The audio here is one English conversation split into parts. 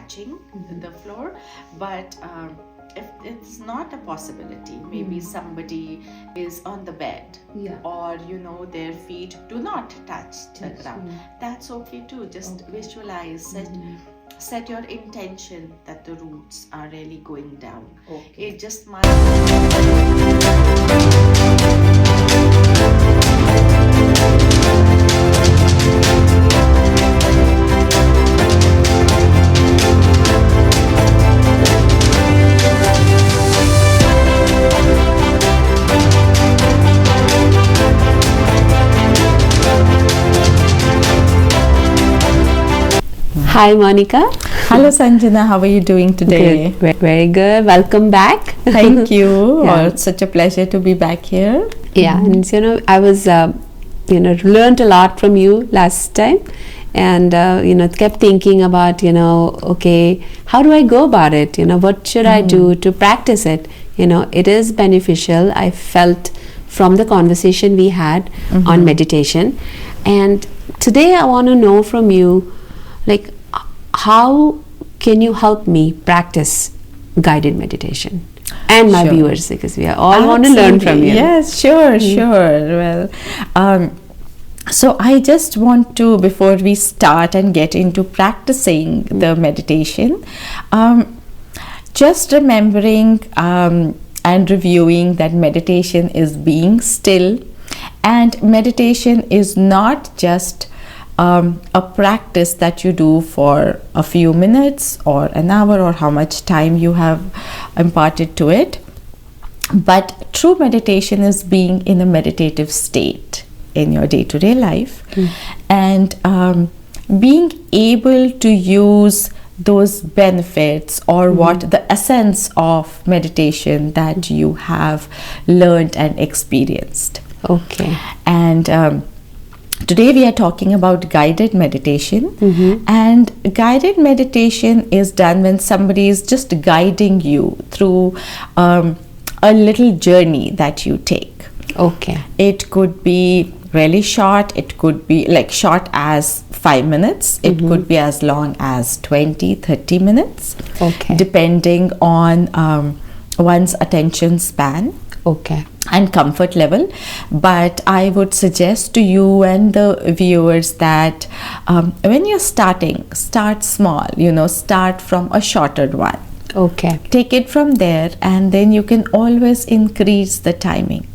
touching the floor, but if it's not a possibility, maybe somebody is on the bed, or their feet do not touch the ground, that's okay too. Just visualize, set your intention that the roots are really going down. It just might. Hi Monica. Hello Sanjana, how are you doing today? Good. Very good. Welcome back. Thank you. It's such a pleasure to be back here. Yeah, and I was learned a lot from you last time, and kept thinking about okay, how do I go about it? What should I do to practice it? It is beneficial. I felt from the conversation we had on meditation, and today I want to know from you, like, how can you help me practice guided meditation and my viewers, because we all want to learn from you. Yes, sure. Well, so I just want to, before we start and get into practicing the meditation, just remembering and reviewing that meditation is being still, and meditation is not just a practice that you do for a few minutes or an hour, or how much time you have imparted to it, but true meditation is being in a meditative state in your day-to-day life, and being able to use those benefits, or what the essence of meditation that you have learned and experienced. Okay. And today we are talking about guided meditation, and guided meditation is done when somebody is just guiding you through a little journey that you take. Okay. It could be really short, it could be like short as 5 minutes, it could be as long as 20-30 minutes, depending on one's attention span. Okay. And comfort level. But I would suggest to you and the viewers that when you're starting, start small, start from a shorter one. Okay. Take it from there, and then you can always increase the timing.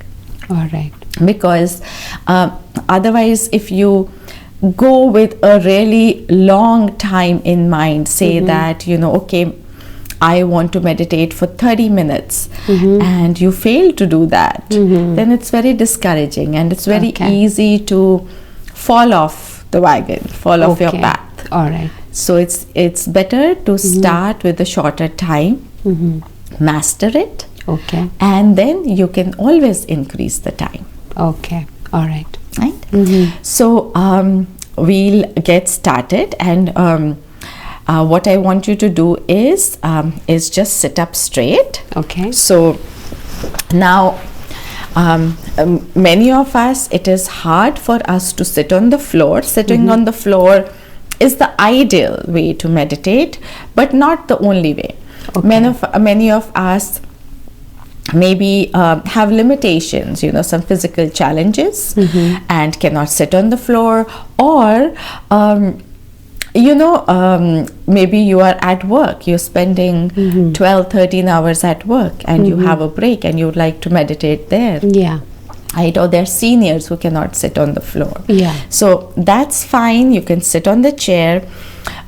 All right. Because otherwise, if you go with a really long time in mind, say that, okay, I want to meditate for 30 minutes, and you fail to do that, then it's very discouraging, and it's very easy to fall off the wagon, fall off your path. All right. So it's better to start with a shorter time, master it, and then you can always increase the time. Okay. All right. Right? So we'll get started, and what I want you to do is just sit up straight. Okay. So now many of us, it is hard for us to sit on the floor. Sitting on the floor is the ideal way to meditate, but not the only way. Many of us maybe have limitations, some physical challenges, and cannot sit on the floor, or maybe you are at work, you're spending 12-13 hours at work, and you have a break and you'd like to meditate there. Yeah. Right? Or there are seniors who cannot sit on the floor. Yeah. So that's fine, you can sit on the chair.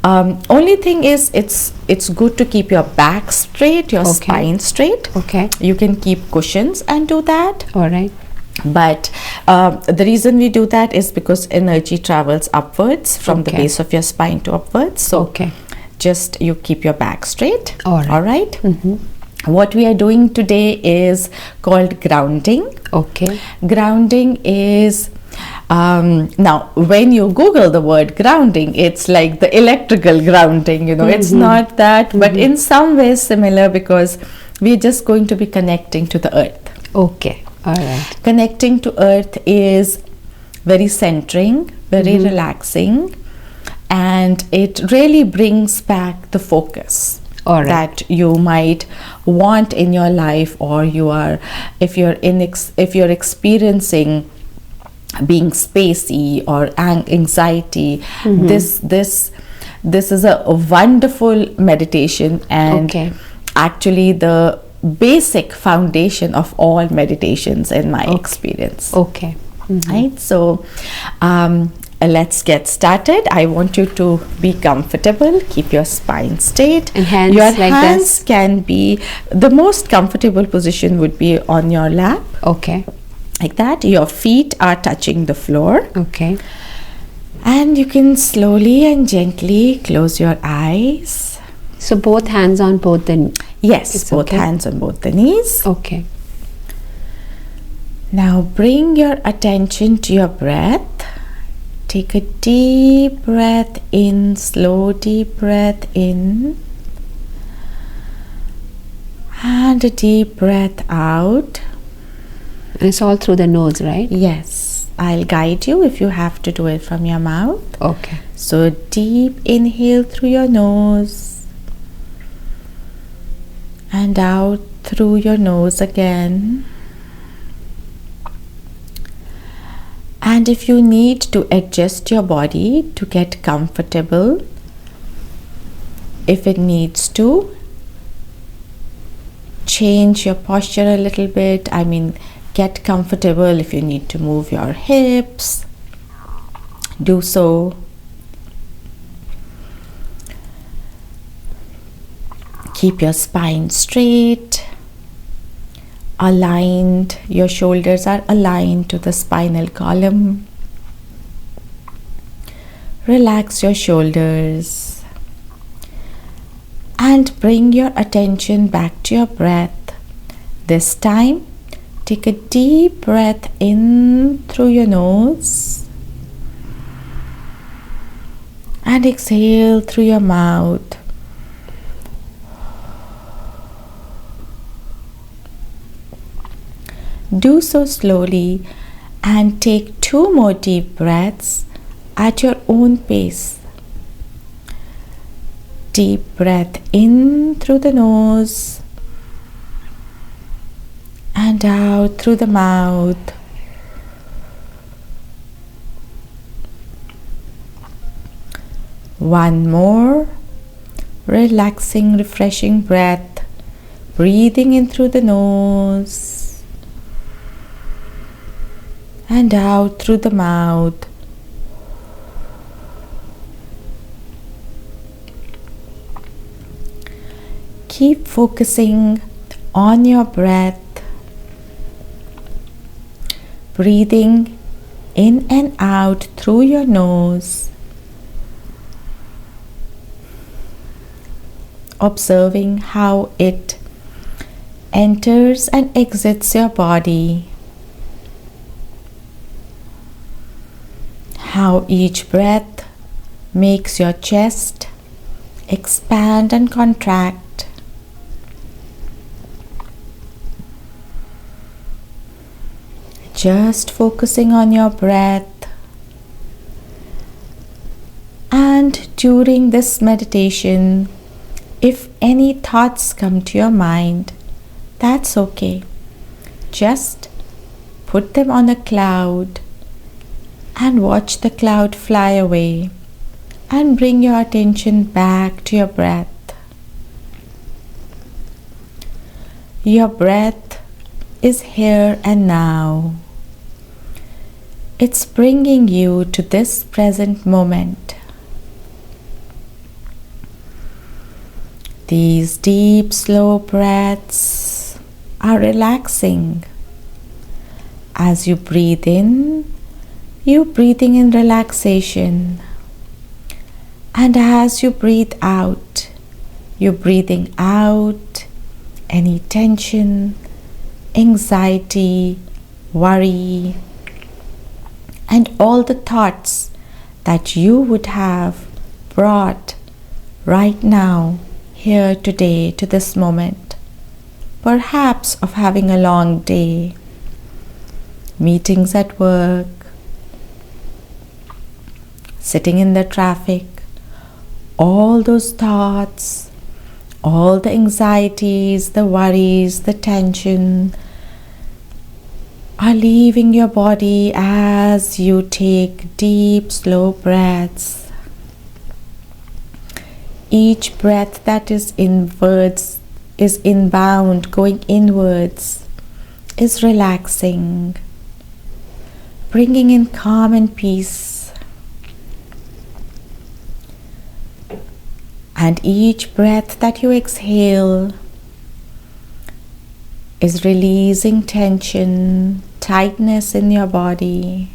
Only thing is, it's good to keep your back straight, your spine straight. Okay. You can keep cushions and do that. All right. But the reason we do that is because energy travels upwards from the base of your spine to upwards. So just you keep your back straight. All right. What we are doing today is called grounding. Okay. Grounding is now when you Google the word grounding, it's like the electrical grounding, it's not that, but in some ways similar, because we're just going to be connecting to the earth. Okay. All right. Connecting to earth is very centering, very relaxing, and it really brings back the focus that you might want in your life, or if you're experiencing being spacey or anxiety. This is a wonderful meditation, and actually the basic foundation of all meditations in my experience. Right, so let's get started. I want you to be comfortable. Keep your spine straight. And hands your like hands this. Can be, the most comfortable position would be on your lap. Like that. Your feet are touching the floor. And you can slowly and gently close your eyes. So both hands on both the knees? Yes, both hands on both the knees. Now bring your attention to your breath. Take a deep breath in, slow deep breath in, and a deep breath out. And it's all through the nose, right? Yes, I'll guide you if you have to do it from your mouth. So deep inhale through your nose and out through your nose again. And if you need to adjust your body to get comfortable, if it needs to, change your posture a little bit. I mean, get comfortable. If you need to move your hips, do so. Keep your spine straight, aligned. Your shoulders are aligned to the spinal column. Relax your shoulders and bring your attention back to your breath. This time, take a deep breath in through your nose and exhale through your mouth. Do so slowly and take 2 more deep breaths at your own pace. Deep breath in through the nose and out through the mouth. One more relaxing, refreshing breath, breathing in through the nose and out through the mouth. Keep focusing on your breath, breathing in and out through your nose, observing how it enters and exits your body. How each breath makes your chest expand and contract. Just focusing on your breath. And during this meditation, if any thoughts come to your mind, that's okay. Just put them on a cloud and watch the cloud fly away, and bring your attention back to your breath. Your breath is here and now. It's bringing you to this present moment. These deep, slow breaths are relaxing. As you breathe in, you're breathing in relaxation. And as you breathe out, you're breathing out any tension, anxiety, worry, and all the thoughts that you would have brought right now, here today, to this moment. Perhaps of having a long day, meetings at work, sitting in the traffic, all those thoughts, all the anxieties, the worries, the tension are leaving your body as you take deep, slow breaths. Each breath that is inwards, is inbound, going inwards, is relaxing, bringing in calm and peace. And each breath that you exhale is releasing tension, tightness in your body.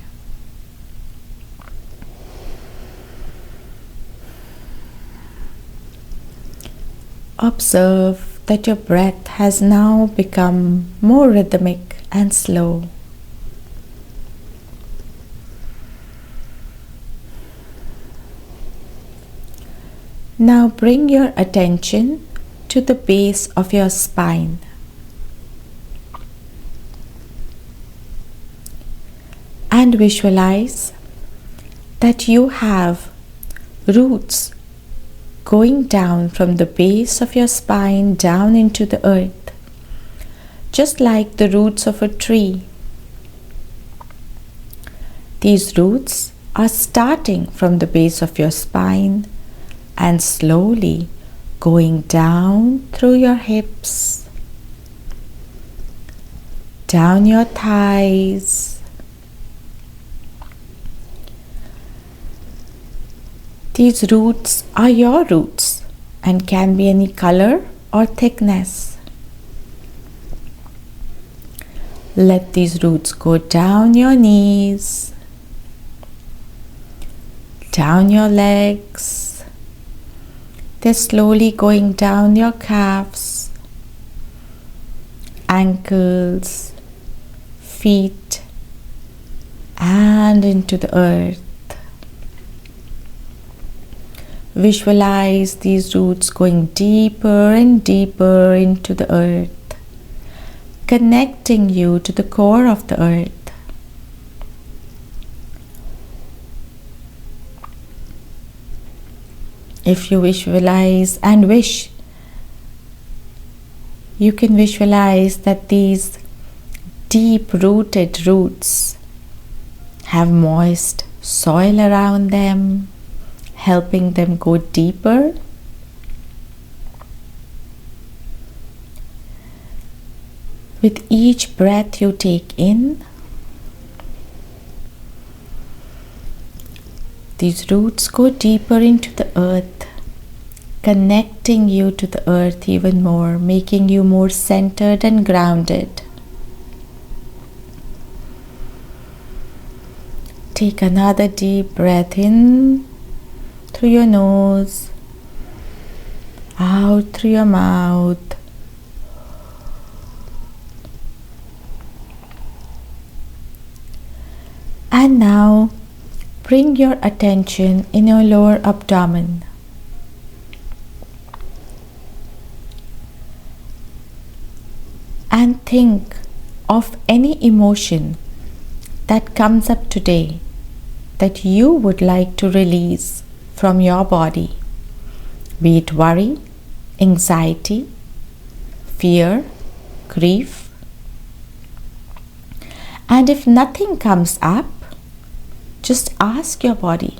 Observe that your breath has now become more rhythmic and slow. Now bring your attention to the base of your spine. And visualize that you have roots going down from the base of your spine down into the earth, just like the roots of a tree. These roots are starting from the base of your spine and slowly going down through your hips, down your thighs, these roots are your roots and can be any color or thickness. Let these roots go down your knees, down your legs. They're slowly going down your calves, ankles, feet, and into the earth. Visualize these roots going deeper and deeper into the earth, connecting you to the core of the earth. If you visualize and wish, you can visualize that these deep-rooted roots have moist soil around them, helping them go deeper. With each breath you take in, these roots go deeper into the earth, connecting you to the earth even more, making you more centered and grounded. Take another deep breath in through your nose, out through your mouth. And now bring your attention in your lower abdomen. And think of any emotion that comes up today that you would like to release from your body, be it worry, anxiety, fear, grief. And if nothing comes up, just ask your body,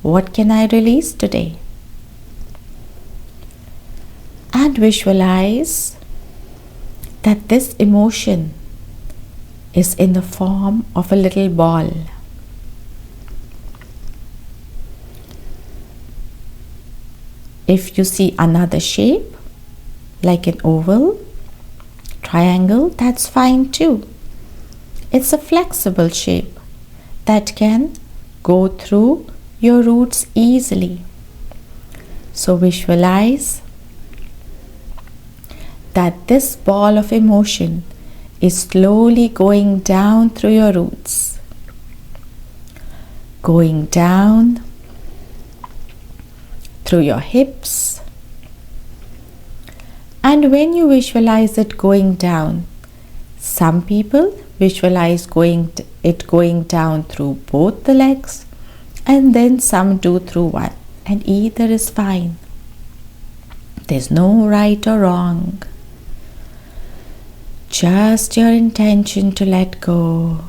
what can I release today? And visualize that this emotion is in the form of a little ball. If you see another shape, like an oval, triangle, that's fine too. It's a flexible shape that can go through your roots easily. So visualize that this ball of emotion is slowly going down through your roots, going down through your hips. And when you visualize it going down, some people visualize it going down through both the legs, and then some do through one. and either is fine. There's no right or wrong. Just your intention to let go.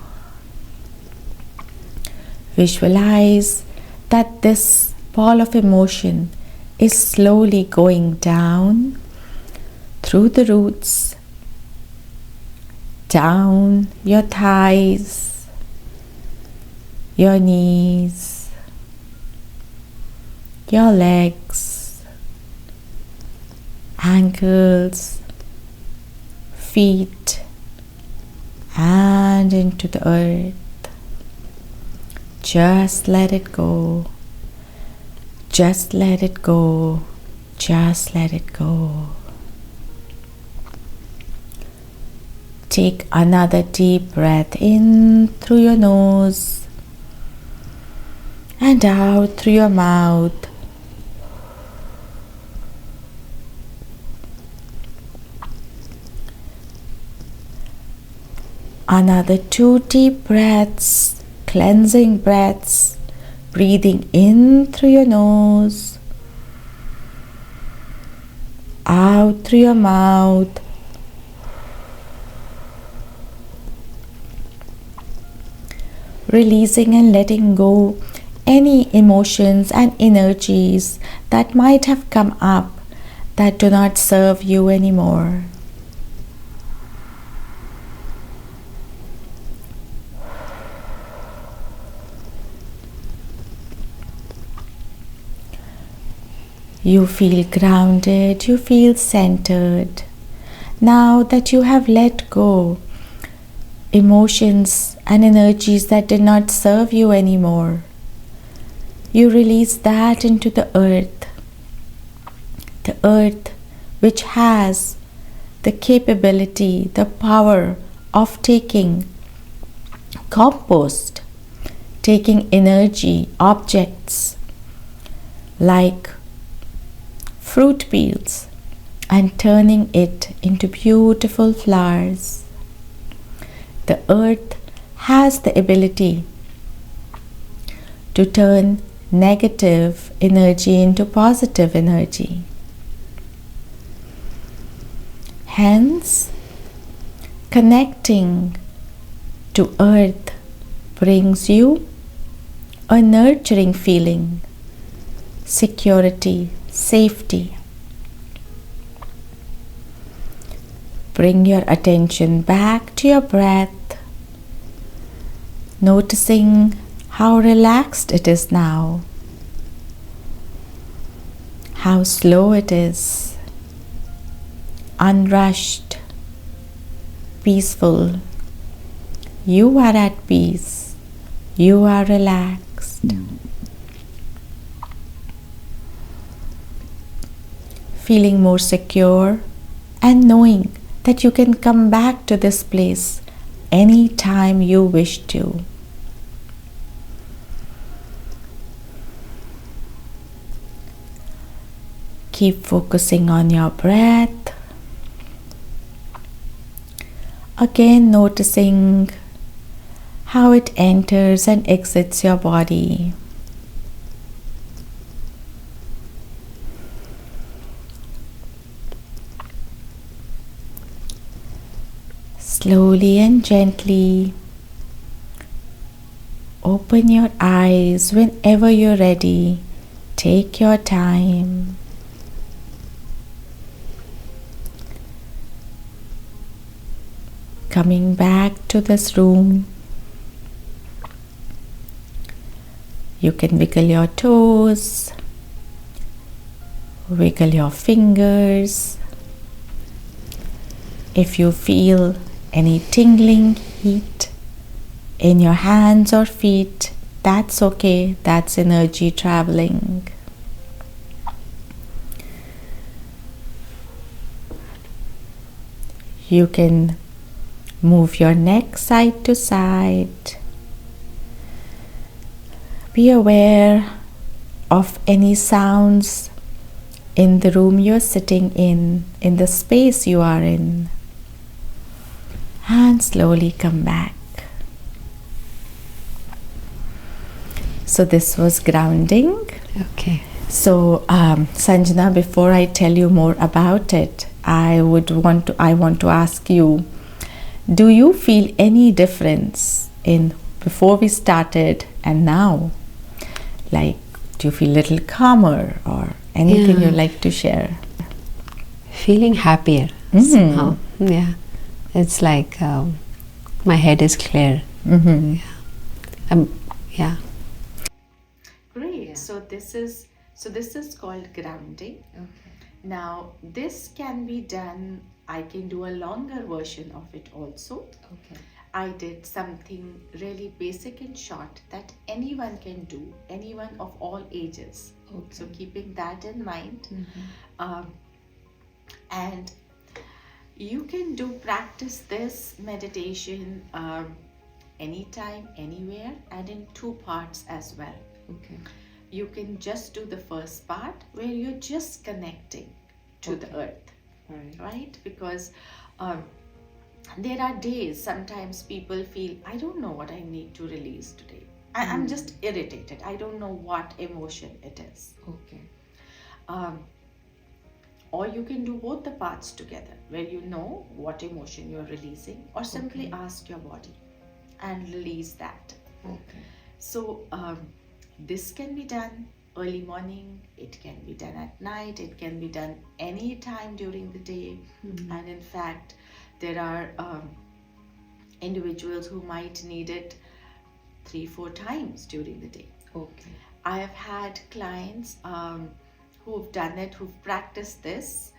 Visualize that this ball of emotion is slowly going down through the roots, down your thighs, your knees, your legs, ankles, feet, and into the earth. Just let it go. Just let it go. Just let it go. Take another deep breath in through your nose and out through your mouth. Another 2 deep breaths, cleansing breaths, breathing in through your nose, out through your mouth. Releasing and letting go any emotions and energies that might have come up that do not serve you anymore. You feel grounded, you feel centered. Now that you have let go emotions and energies that did not serve you anymore, you release that into the earth which has the capability, the power of taking compost, taking energy, objects like fruit peels and turning it into beautiful flowers. The earth has the ability to turn negative energy into positive energy. Hence, connecting to earth brings you a nurturing feeling, security, safety. Bring your attention back to your breath, noticing how relaxed it is now, how slow it is, unrushed, peaceful. You are at peace. You are relaxed. Feeling more secure and knowing that you can come back to this place anytime you wish to. Keep focusing on your breath. Again, noticing how it enters and exits your body. Slowly and gently open your eyes whenever you're ready. Take your time. Coming back to this room, you can wiggle your toes, wiggle your fingers. If you feel any tingling, heat in your hands or feet, that's okay. That's energy traveling. You can move your neck side to side. Be aware of any sounds in the room you're sitting in the space you are in. And slowly come back. So this was grounding. Okay. So, Sanjana, before I tell you more about it, I want to ask you, do you feel any difference in before we started and now? Like, do you feel a little calmer or anything you'd like to share? Feeling happier somehow. Yeah. It's like my head is clear. Yeah. Great. Yeah. So this is called grounding. Okay. Now this can be done. I can do a longer version of it also. Okay. I did something really basic and short that anyone can do, anyone of all ages. Okay. So keeping that in mind, and you can practice this meditation anytime, anywhere, and in 2 parts as well. Okay. You can just do the first part where you're just connecting to the earth, right? Because there are days, sometimes people feel, I don't know what I need to release today. I'm just irritated. I don't know what emotion it is. Okay. Or you can do both the parts together, where you know what emotion you're releasing, or simply ask your body and release that. Okay. So this can be done early morning, it can be done at night, it can be done any time during the day. And in fact, there are individuals who might need it 3-4 times during the day. Okay. I have had clients who've done it, who've practiced this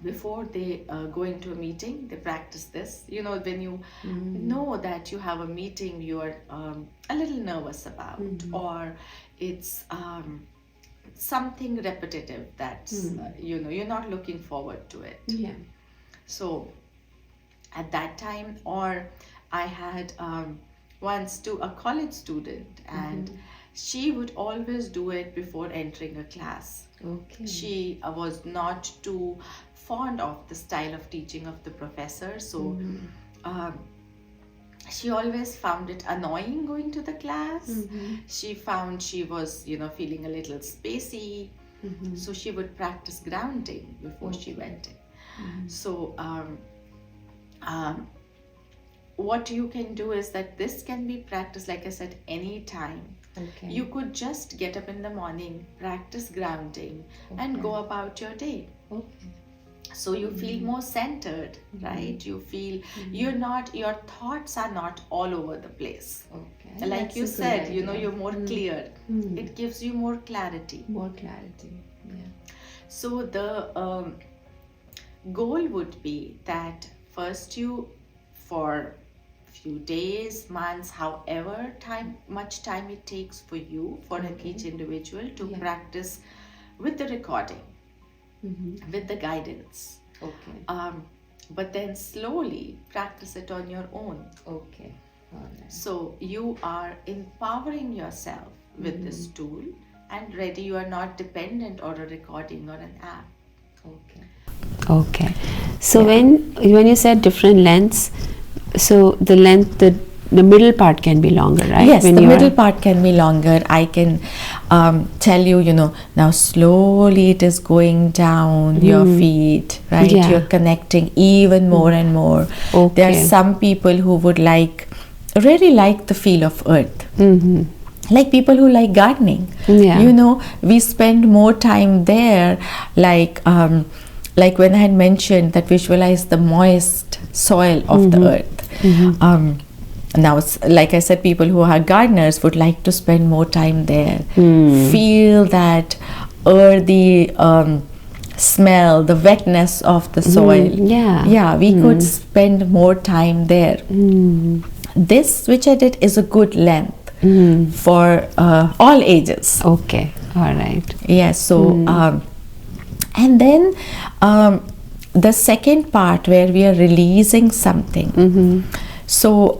before they go into a meeting. They practice this. You know, when you know that you have a meeting you're a little nervous about, or it's something repetitive that's you're not looking forward to it. Yeah. So at that time, or I had once to a college student, and she would always do it before entering a class. Okay. She was not too fond of the style of teaching of the professor, so she always found it annoying going to the class. She found she was, feeling a little spacey. So she would practice grounding before she went in. So what you can do is that this can be practiced, like I said, any time. Okay. You could just get up in the morning, practice grounding, and go about your day. Okay. So you feel more centered, right? You feel your thoughts are not all over the place. Okay. Like that's you said, you're more clear. It gives you more clarity. More clarity, yeah. So the goal would be that first you, for few days, months, however much time it takes for you, for each individual to practice with the recording, with the guidance. Okay. But then slowly practice it on your own. Okay. All right. So you are empowering yourself with this tool and ready. You are not dependent on a recording or an app. Okay. Okay. So when you said different lengths, so the length, the middle part can be longer, right? Yes, the middle part can be longer. I can tell you, now slowly it is going down your feet, right? Yeah. You're connecting even more and more. Okay. There are some people who would really like the feel of earth. Like people who like gardening. Yeah. We spend more time there, like when I had mentioned that visualize the moist soil of the earth. Now, like I said, people who are gardeners would like to spend more time there. Feel that earthy smell, the wetness of the soil. Yeah, we could spend more time there. This, which I did, is a good length for all ages. Okay, all right. Yeah, so and then the second part where we are releasing something. So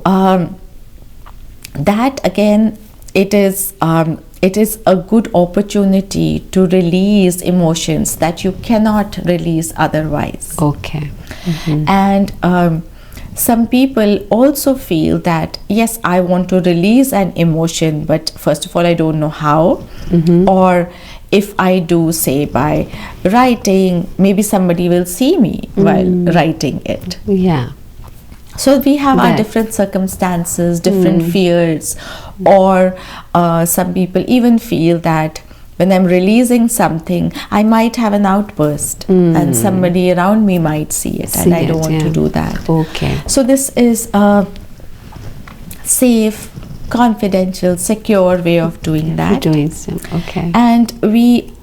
that again, it is a good opportunity to release emotions that you cannot release otherwise. Okay. And some people also feel that, yes, I want to release an emotion, but first of all, I don't know how. Or if I do, say, by writing, maybe somebody will see me while writing it. Yeah. So we have our different circumstances, different fears, or some people even feel that when I'm releasing something, I might have an outburst and somebody around me might see it, and I don't want to do that. Okay. So this is a safe, confidential, secure way of doing that. Doing so. Okay. And we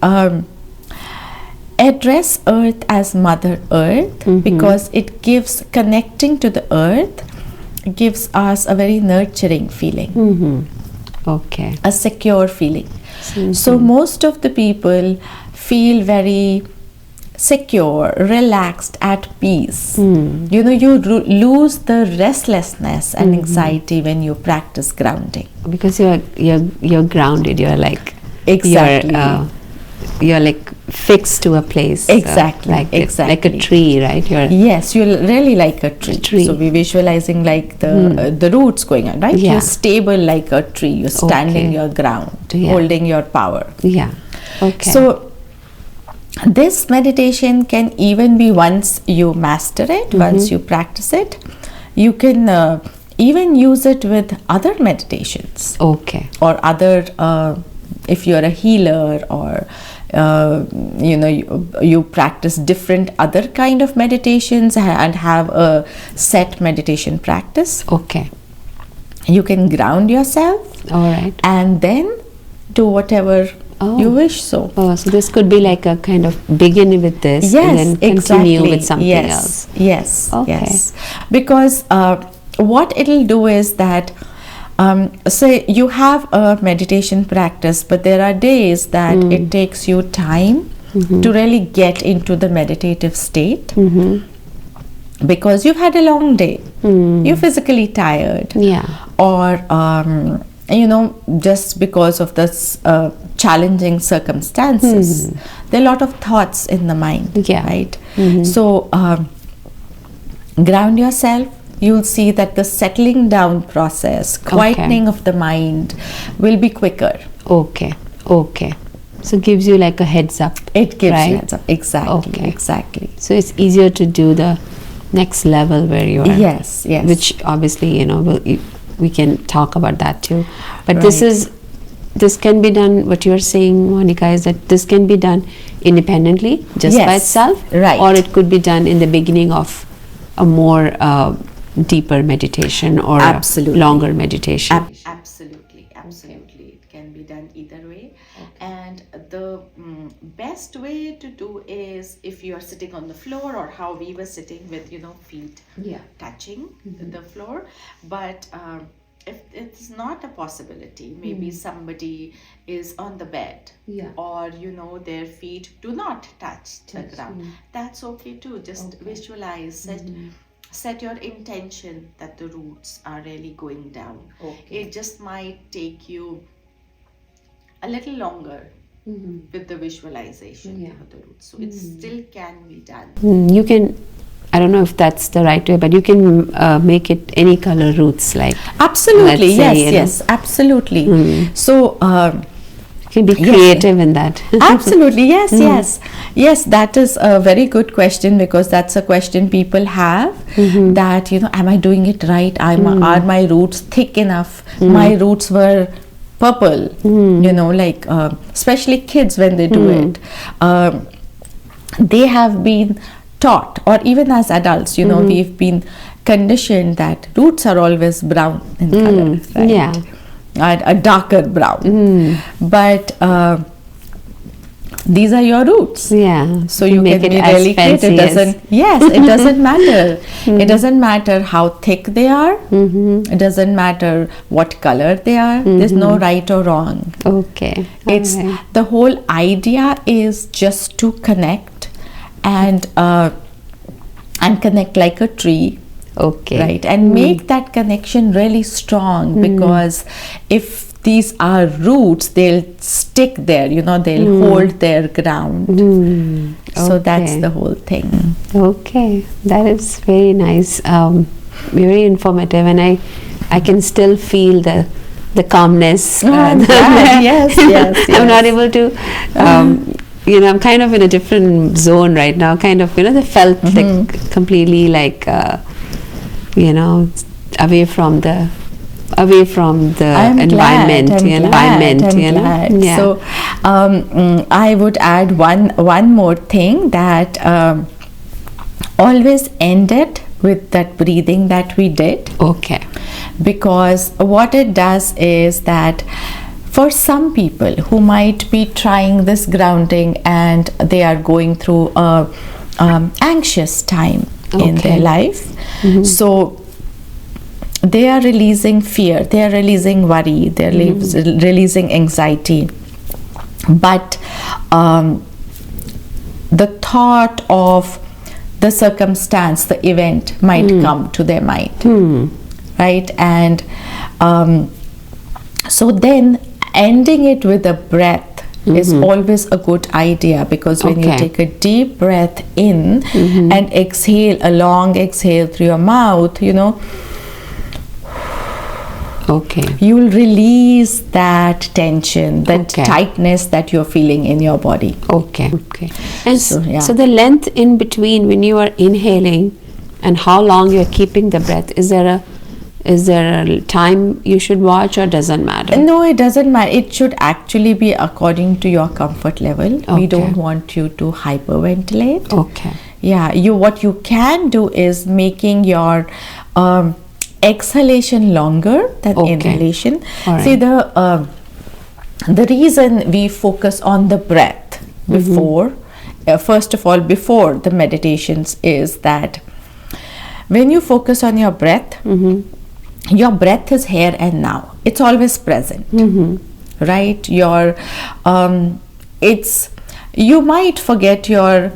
address Earth as Mother Earth because it gives, connecting to the Earth gives us a very nurturing feeling. Okay. A secure feeling. So most of the people feel very secure, relaxed, at peace. You know, you lose the restlessness and anxiety when you practice grounding. Because you're grounded. You're like you're like fixed to a place. Exactly. Like a tree, right? Yes, you're really like a tree. So we're visualizing like the roots going on, right? You're stable like a tree. You're standing your ground, holding your power. Yeah. Okay. So this meditation can even be, once you master it, once you practice it, you can even use it with other meditations. Okay. Or other, if you're a healer, or you know, you practice different other kind of meditations and have a set meditation practice. Okay. You can ground yourself. All right. And then do whatever you wish. So this could be like a kind of begin with this, and then continue with something else. Yes. Okay. Yes. Because what it'll do is that, say you have a meditation practice, but there are days that it takes you time to really get into the meditative state, because you've had a long day, you're physically tired, or you know, just because of this challenging circumstances, there are a lot of thoughts in the mind, right? So ground yourself. You'll see that the settling down process, quietening of the mind will be quicker. Okay. So it gives you like a heads up. It gives right? you heads up. Exactly. Exactly. So it's easier to do the next level where you are. Yes. Which obviously, you know, we can talk about that too. But this can be done, what you're saying, Monica, is that this can be done independently, just by itself. Right. Or it could be done in the beginning of a more deeper meditation or a longer meditation. Absolutely. It can be done either way. And the best way to do is if you are sitting on the floor, or how we were sitting with, you know, feet touching the floor. But if it's not a possibility, maybe somebody is on the bed, or you know, their feet do not touch the ground. That's okay too. Just visualize, set your intention that the roots are really going down. It just might take you a little longer with the visualization of the roots. So it still can be done. You can, I don't know if that's the right way, but you can make it any color roots, like absolutely. Yes, absolutely. So you can be creative in that. Absolutely. Yes, that is a very good question, because that's a question people have, that, you know, am I doing it right? Are my roots thick enough? My roots were purple, you know, like especially kids, when they do it, they have been taught, or even as adults, you know, we've been conditioned that roots are always brown in color, right? A darker brown, but these are your roots. So you can be really creative. It doesn't matter. It doesn't matter how thick they are. It doesn't matter what color they are. There's no right or wrong. It's the whole idea is just to connect and connect like a tree. Right, and make that connection really strong, because if these are roots, they'll stick there, you know, they'll hold their ground. So that's the whole thing. That is very nice. very informative, and I can still feel the calmness. Yes. I'm not able to, I'm kind of in a different zone right now. Kind of, I felt like completely like, away from the environment. Glad. Yeah. So I would add one more thing, that always end it with that breathing that we did. Okay. Because what it does is that for some people who might be trying this grounding and they are going through a anxious time in their life, so they are releasing fear, they are releasing worry, they are releasing anxiety, but the thought of the circumstance, the event might come to their mind, right? And so then ending it with a breath is always a good idea, because when you take a deep breath in and exhale, a long exhale through your mouth, you will release that tension, that tightness that you're feeling in your body. And so the length in between when you are inhaling and how long you're keeping the breath, is there a time you should watch, or doesn't matter? No, it doesn't matter. It should actually be according to your comfort level. We don't want you to hyperventilate. What you can do is making your exhalation longer than inhalation. See, the reason we focus on the breath before, first of all, before the meditations, is that when you focus on your breath, your breath is here and now. It's always present, right? You might forget your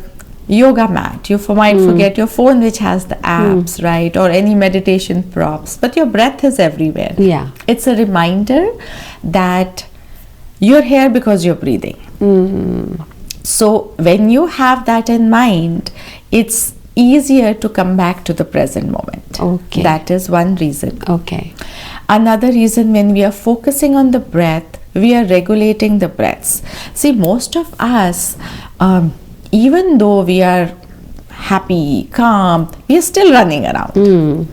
yoga mat, you might forget your phone which has the apps, right, or any meditation props, but your breath is everywhere. It's a reminder that you're here because you're breathing. So when you have that in mind, it's easier to come back to the present moment. That is one reason. Another reason, when we are focusing on the breath, we are regulating the breaths. See, most of us, even though we are happy, calm, we are still running around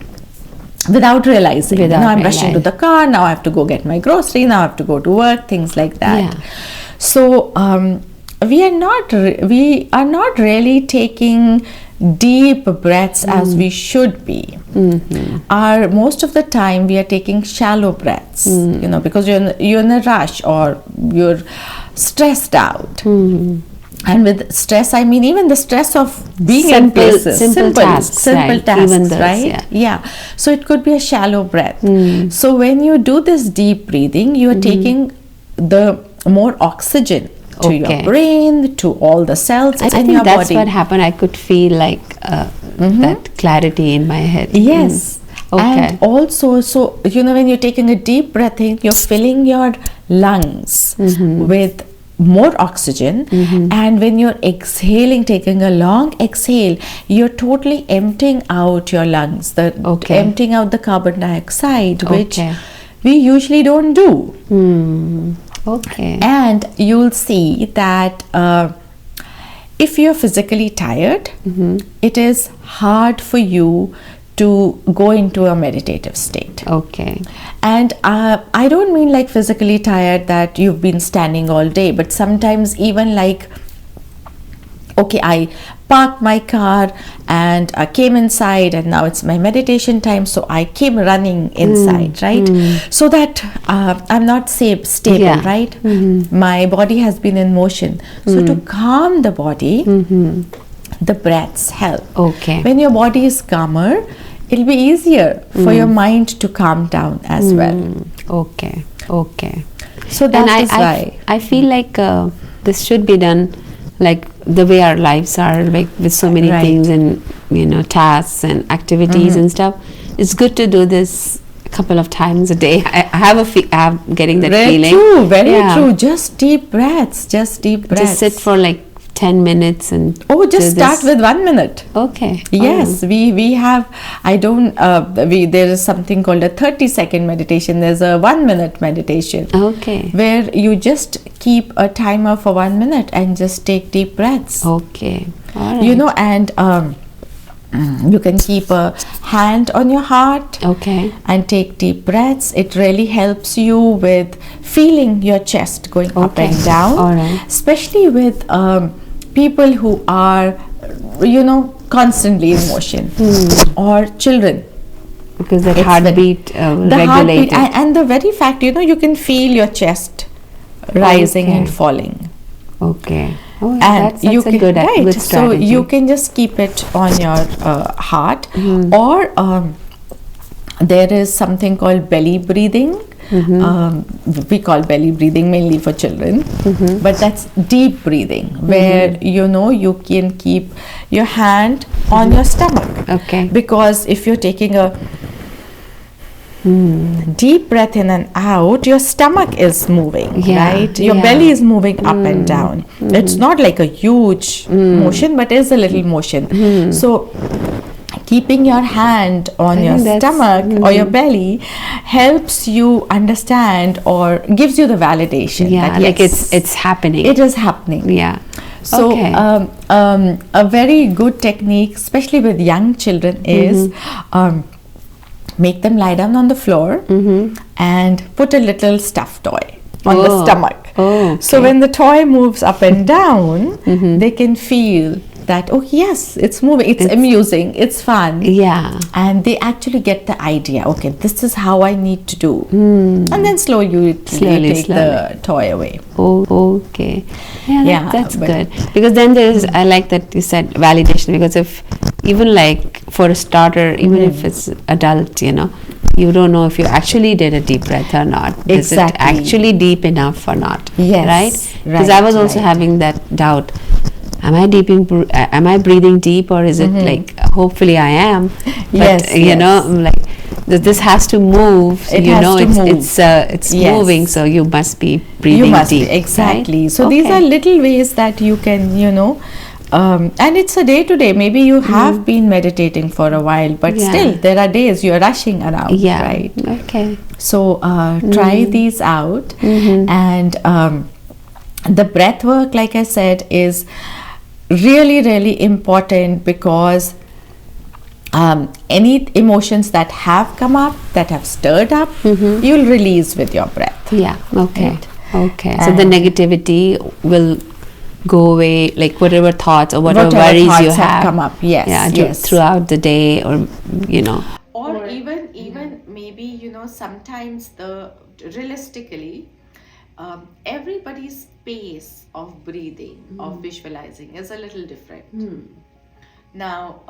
without realizing. I'm rushing to the car, now I have to go get my grocery, now I have to go to work, things like that. So we are not really taking deep breaths as we should be. Most of the time we are taking shallow breaths, because you're in a rush, or you're stressed out. And with stress, I mean even the stress of being in places, simple tasks, right? So it could be a shallow breath. So when you do this deep breathing, you are taking the more oxygen to your brain, to all the cells in your body. That's what happened. I could feel like that clarity in my head. And also, so when you're taking a deep breath in, you're filling your lungs with more oxygen, and when you're exhaling, taking a long exhale, you're totally emptying out your lungs, emptying out the carbon dioxide, which we usually don't do. And you'll see that if you're physically tired, it is hard for you to go into a meditative state. And I don't mean like physically tired that you've been standing all day, but sometimes even like, I parked my car and I came inside, and now it's my meditation time, so I came running inside, right? So that I'm not stable, right? My body has been in motion. So to calm the body, the breaths help. When your body is calmer, it'll be easier for your mind to calm down as well. So that is why I feel like this should be done like the way our lives are, like with so many things and tasks and activities and stuff. It's good to do this a couple of times a day. I'm getting that feeling. Very true. Just deep breaths. Just sit for like 10 minutes and just start with 1 minute. Okay. Yes, we have, there is something called a 30-second meditation. There's a 1 minute meditation. Okay. Where you just keep a timer for 1 minute and just take deep breaths. Okay. All right. You know, and you can keep a hand on your heart. Okay. And take deep breaths. It really helps you with feeling your chest going up and down. All right. Especially with people who are, constantly in motion, or children. Because the heartbeat regulated. And the very fact, you can feel your chest rising and falling. Okay. Oh, And that's a good strategy. So you can just keep it on your heart, or there is something called belly breathing. We call belly breathing mainly for children, but that's deep breathing, where you can keep your hand on your stomach. Okay. Because if you're taking a deep breath in and out, your stomach is moving, right? Your belly is moving up and down. It's not like a huge motion, but it's a little motion. So keeping your hand on your stomach or your belly helps you understand, or gives you the validation that like it's happening. It is happening. Yeah. So a very good technique, especially with young children, is make them lie down on the floor and put a little stuffed toy on the stomach. So when the toy moves up and down, they can feel that, yes, it's moving, it's amusing, it's fun. Yeah. And they actually get the idea, okay, this is how I need to do. And then slowly take the toy away. Okay. Yeah, that's good. Because then I like that you said validation, because if, even like for a starter, even if it's adult, you don't know if you actually did a deep breath or not. Is it actually deep enough or not? Yes. Right? Because I was also having that doubt. Am I breathing deep, or is it like, hopefully I am, but like this has to move, so it's moving, so you must be breathing deep. Exactly. Right? So these are little ways that you can, and it's a day to day. Maybe you have been meditating for a while, but still there are days you're rushing around, right? Okay. So try these out. And the breath work, like I said, is really, really important, because any emotions that have come up, that have stirred up, you'll release with your breath. Yeah. Okay. Right? Okay. So the negativity will go away, like whatever thoughts or whatever worries you have come up. Throughout the day, or or even maybe sometimes realistically, everybody's pace of breathing, of visualizing, is a little different. Now,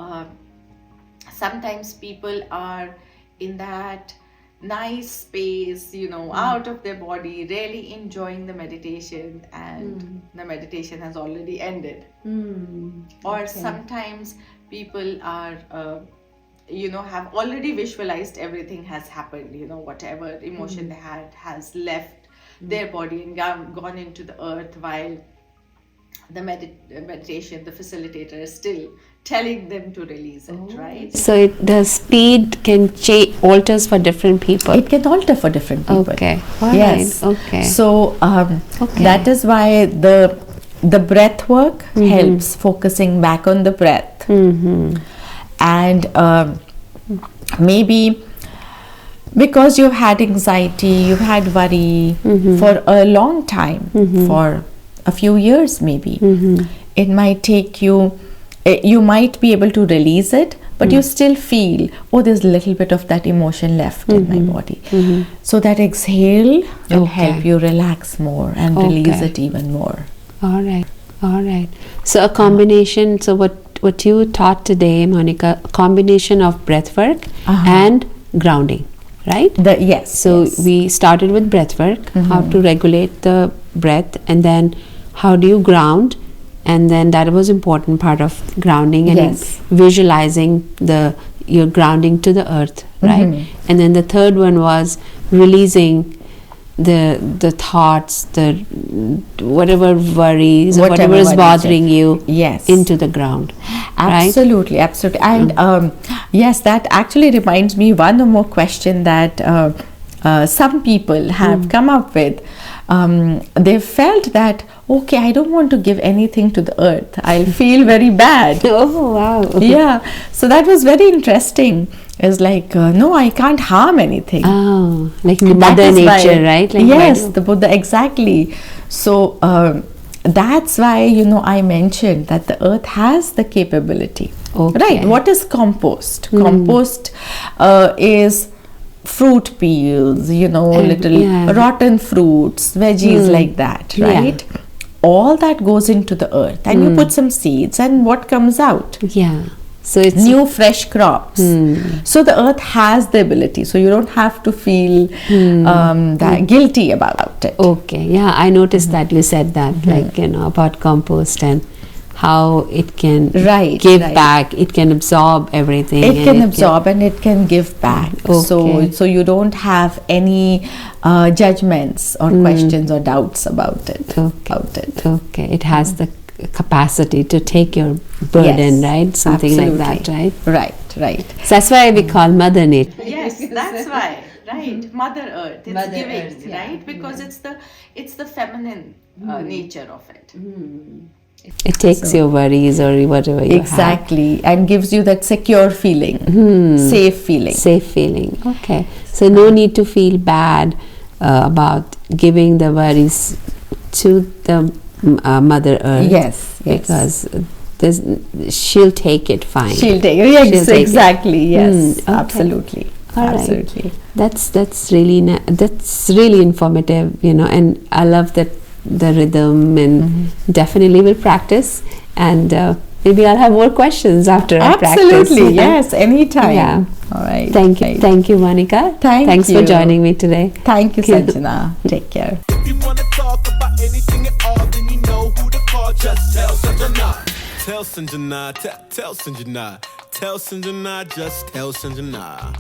sometimes people are in that nice space, out of their body, really enjoying the meditation, and the meditation has already ended. Or sometimes people are have already visualized everything has happened, whatever emotion they had has left their body and gone into the earth, while the meditation, the facilitator is still telling them to release it, right? So the speed can alters for different people. It can alter for different people. Okay. Yes. Okay. So that is why the breath work helps, focusing back on the breath. And maybe because you've had anxiety, you've had worry for a long time, for a few years maybe, it might take you, you might be able to release it, but you still feel, there's a little bit of that emotion left in my body. So that exhale will help you relax more and release it even more. All right. So a combination, so what you taught today, Monica, a combination of breath work and grounding. Right? So we started with breath work, how to regulate the breath, and then how do you ground, and then that was important part of grounding, and visualizing your grounding to the earth, right? And then the third one was releasing the thoughts, the whatever worries, or whatever is worries, bothering you, yes, into the ground. Absolutely, right? Absolutely. And yes, that actually reminds me one more question that some people have come up with. They felt that, okay, I don't want to give anything to the earth. I'll feel very bad. Oh, wow. Yeah. So that was very interesting. It's like, no, I can't harm anything. Oh, like Mother Nature, right? Like yes, the Buddha, exactly. So that's why, I mentioned that the earth has the capability. Okay. Right. What is compost? Compost is fruit peels, little rotten fruits, veggies like that, right? Yeah. All that goes into the earth, and you put some seeds, and what comes out? Yeah. So it's new fresh crops. So the earth has the ability, so you don't have to feel that guilty about it. Okay. Yeah, I noticed that you said that, like, about compost and how it can give back, it can absorb everything. It can absorb and it can give back. Okay. So you don't have any judgments or questions or doubts about it. Okay. It has the capacity to take your burden, right? Something like that, right? Right. So that's why we call Mother Nature. Yes, that's why. Right, Mother Earth. It's Mother giving, Earth, right? Because it's the feminine nature of it. It takes your worries or whatever you have. And gives you that secure feeling, safe feeling. Okay. So no need to feel bad about giving the worries to the Mother Earth. Yes. Because she'll take it fine. She'll take it. Yes, exactly. Yes. Okay. Absolutely. All Absolutely. Right. That's really informative, and I love that the rhythm, and definitely will practice, and maybe I'll have more questions after I practice. Absolutely, yes, anytime. Yeah. All right. Thank you, Monica. Thanks for joining me today. Thank you, Sanjana. Take care. If you want to talk about anything at all, then you know who to call. Just tell Sanjana. Tell Sanjana. Tell Sanjana. Tell Sanjana. Just tell Sanjana.